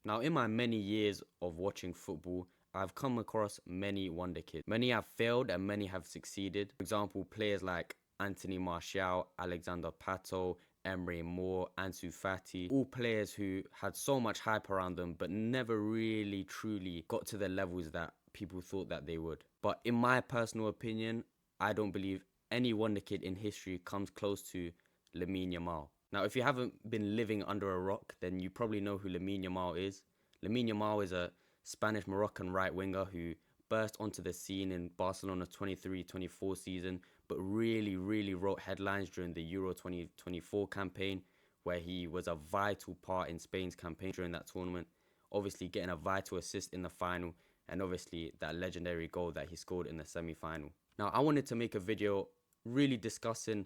Now, in my many years of watching football, I've come across many wonder kids. Many have failed and many have succeeded. For example, players like Anthony Martial, Alexander Pato, Emre Moore, Ansu Fati, all players who had so much hype around them but never really truly got to the levels that people thought that they would. But in my personal opinion, I don't believe any wonder kid in history comes close to Lamine Yamal. Now, if you haven't been living under a rock, then you probably know who Lamine Yamal is. Lamine Yamal is a Spanish Moroccan right winger who burst onto the scene in Barcelona 23-24 season, but really wrote headlines during the Euro 2024 campaign, where he was a vital part in Spain's campaign during that tournament, obviously getting a vital assist in the final, and obviously that legendary goal that he scored in the semi-final. Now, I wanted to make a video really discussing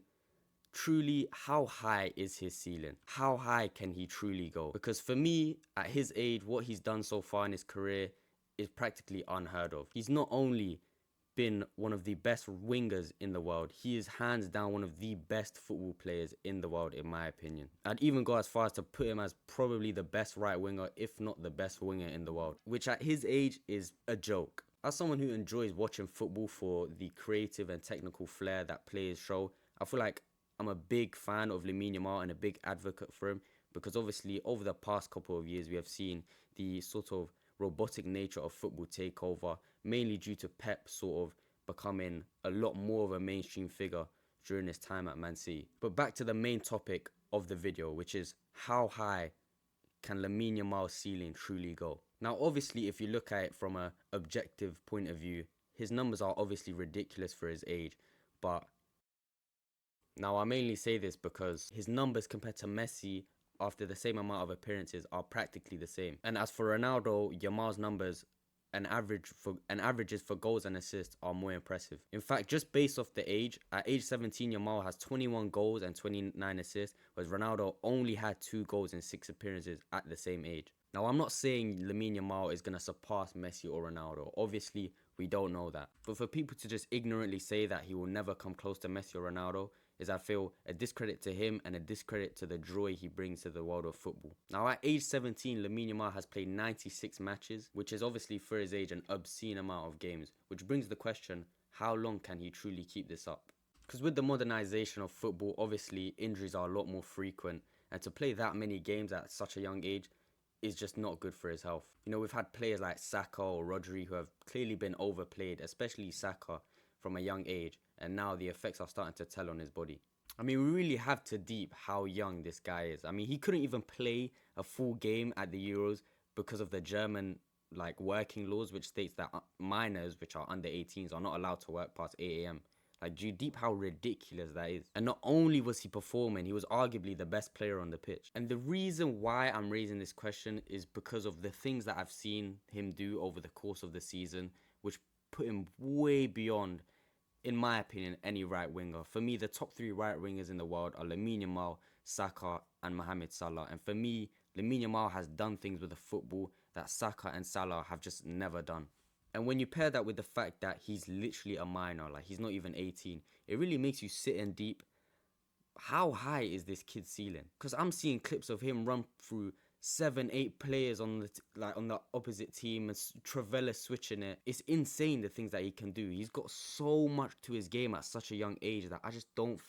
truly how high is his ceiling? How high can he truly go? Because for me, at his age, what he's done so far in his career is practically unheard of. He's not only been one of the best wingers in the world, he is hands down one of the best football players in the world, in my opinion. I'd even go as far as to put him as probably the best right winger, if not the best winger in the world, which at his age is a joke. As someone who enjoys watching football for the creative and technical flair that players show, I feel like I'm a big fan of Lamine Yamal and a big advocate for him, because obviously over the past couple of years we have seen the sort of robotic nature of football take over, mainly due to Pep sort of becoming a lot more of a mainstream figure during his time at Man City. But back to the main topic of the video, which is how high can Lamine Yamal's ceiling truly go? Now, obviously, if you look at it from an objective point of view, his numbers are obviously ridiculous for his age, but now, I mainly say this because his numbers compared to Messi after the same amount of appearances are practically the same. And as for Ronaldo, Yamal's numbers and averages for goals and assists are more impressive. In fact, just based off the age, at age 17, Yamal has 21 goals and 29 assists, whereas Ronaldo only had 2 goals in 6 appearances at the same age. Now, I'm not saying Lamine Yamal is going to surpass Messi or Ronaldo. Obviously, we don't know that. But for people to just ignorantly say that he will never come close to Messi or Ronaldo is, I feel, a discredit to him and a discredit to the joy he brings to the world of football. Now, at age 17, Lamine Yamal has played 96 matches, which is obviously for his age an obscene amount of games, which brings the question, how long can he truly keep this up? Because with the modernization of football, obviously injuries are a lot more frequent, and to play that many games at such a young age is just not good for his health. You know, we've had players like Saka or Rodri who have clearly been overplayed, especially Saka, from a young age, and now the effects are starting to tell on his body. I mean, we really have to deep how young this guy is. I mean, he couldn't even play a full game at the Euros because of the German working laws, which states that minors, which are under 18s, are not allowed to work past 8 a.m. Like, do you deep how ridiculous that is? And not only was he performing, he was arguably the best player on the pitch. And the reason why I'm raising this question is because of the things that I've seen him do over the course of the season, which put him way beyond, in my opinion, any right winger. For me, the top 3 right wingers in the world are Lamine Yamal, Saka, and Mohamed Salah. And for me, Lamine Yamal has done things with the football that Saka and Salah have just never done. And when you pair that with the fact that he's literally a minor, like he's not even 18, it really makes you sit in deep. How high is this kid's ceiling? Because I'm seeing clips of him run through 7, 8 players on the opposite team and Travella switching it. It's insane the things that he can do. He's got so much to his game at such a young age that I just don't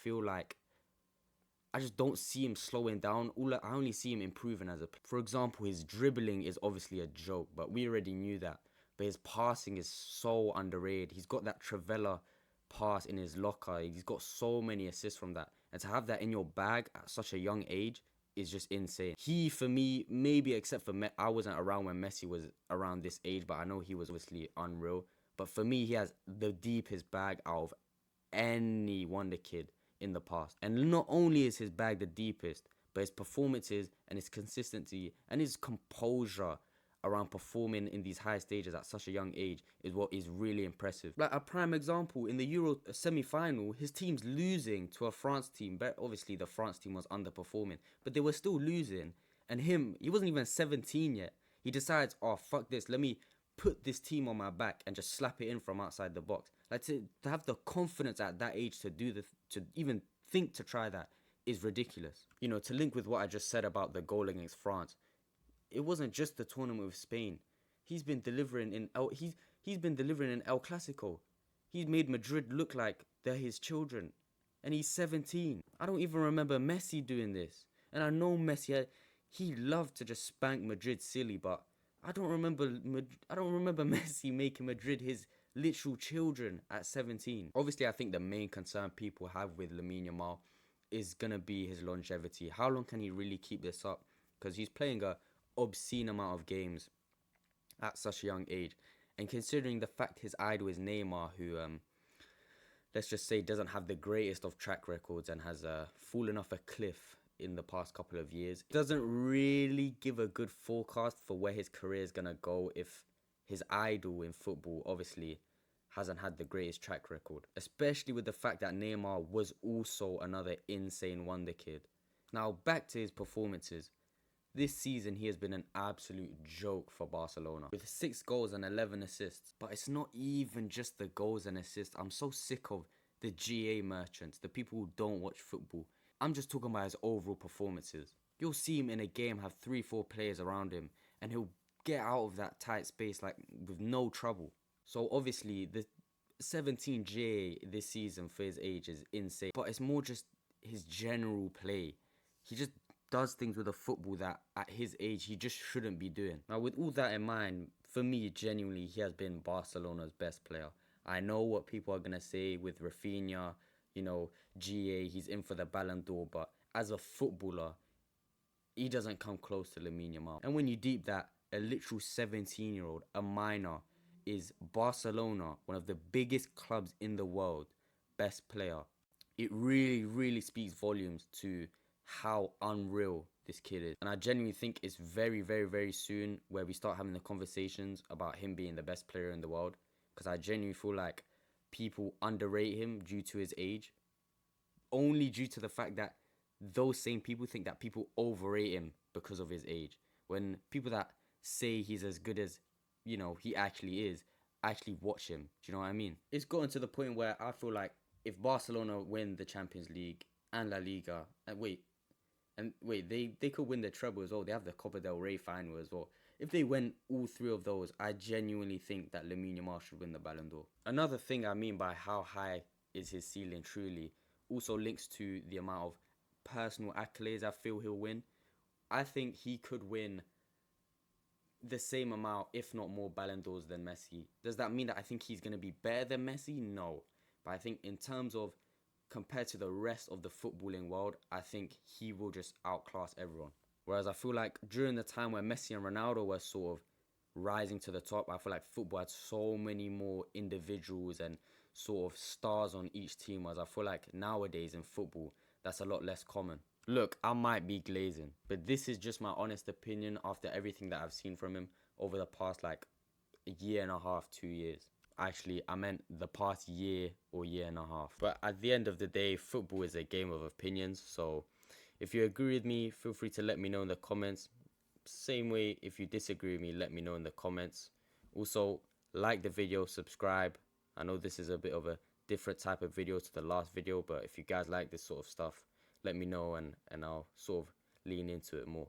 see him slowing down. I only see him improving as a player. For example, his dribbling is obviously a joke, but we already knew that. But his passing is so underrated. He's got that Travella pass in his locker. He's got so many assists from that. And to have that in your bag at such a young age is just insane. He, for me, maybe except for I wasn't around when Messi was around this age, but I know he was obviously unreal. But for me, he has the deepest bag out of any wonder kid in the past. And not only is his bag the deepest, but his performances and his consistency and his composure around performing in these high stages at such a young age is what is really impressive. Like a prime example, in the Euro semi-final, his team's losing to a France team. But obviously the France team was underperforming, but they were still losing. And he wasn't even 17 yet. He decides, oh, fuck this, let me put this team on my back and just slap it in from outside the box. Like to have the confidence at that age to to even think to try that is ridiculous. You know, to link with what I just said about the goal against France, it wasn't just the tournament with Spain. He's been delivering in he's been delivering in El Clasico. He's made Madrid look like they're his children, and he's 17. I don't even remember Messi doing this, and I know he loved to just spank Madrid silly, but I don't remember Messi making Madrid his literal children at 17. Obviously, I think the main concern people have with Lamine Yamal is gonna be his longevity. How long can he really keep this up? Because he's playing a obscene amount of games at such a young age, and considering the fact his idol is Neymar, who let's just say doesn't have the greatest of track records and has fallen off a cliff in the past couple of years, doesn't really give a good forecast for where his career is gonna go if his idol in football obviously hasn't had the greatest track record, especially with the fact that Neymar was also another insane wonder kid. Now back to his performances. This season he has been an absolute joke for Barcelona with 6 goals and 11 assists. But it's not even just the goals and assists. I'm so sick of the GA merchants, the people who don't watch football. I'm just talking about his overall performances. You'll see him in a game have 3-4 players around him, and he'll get out of that tight space like with no trouble. So obviously the 17 GA this season for his age is insane. But it's more just his general play. He just does things with a football that at his age he just shouldn't be doing. Now with all that in mind, for me genuinely he has been Barcelona's best player. I know what people are going to say with Rafinha, you know, GA, he's in for the Ballon d'Or, but as a footballer, he doesn't come close to Lamine Yamal. And when you deep that, a literal 17-year-old, a minor, is Barcelona, one of the biggest clubs in the world, best player. It really, really speaks volumes to how unreal this kid is. And I genuinely think it's very, very, very soon where we start having the conversations about him being the best player in the world. Because I genuinely feel like people underrate him due to his age. Only due to the fact that those same people think that people overrate him because of his age. When people that say he's as good as, you know, he actually is, actually watch him. Do you know what I mean? It's gotten to the point where I feel like if Barcelona win the Champions League and La Liga, they could win the treble as well. They have the Copa del Rey final as well. If they win all 3 of those, I genuinely think that Lamine Yamal should win the Ballon d'Or. Another thing I mean by how high is his ceiling truly also links to the amount of personal accolades I feel he'll win. I think he could win the same amount, if not more, Ballon d'Ors than Messi. Does that mean that I think he's going to be better than Messi? No. But I think in terms of compared to the rest of the footballing world, I think he will just outclass everyone. Whereas I feel like during the time where Messi and Ronaldo were sort of rising to the top, I feel like football had so many more individuals and sort of stars on each team. Whereas I feel like nowadays in football, that's a lot less common. Look, I might be glazing, but this is just my honest opinion after everything that I've seen from him over the past like a year and a half, 2 years. Actually, I meant the past year or year and a half. But at the end of the day, football is a game of opinions. So if you agree with me, feel free to let me know in the comments. Same way, if you disagree with me, let me know in the comments. Also, like the video, subscribe. I know this is a bit of a different type of video to the last video, but if you guys like this sort of stuff, let me know and I'll sort of lean into it more.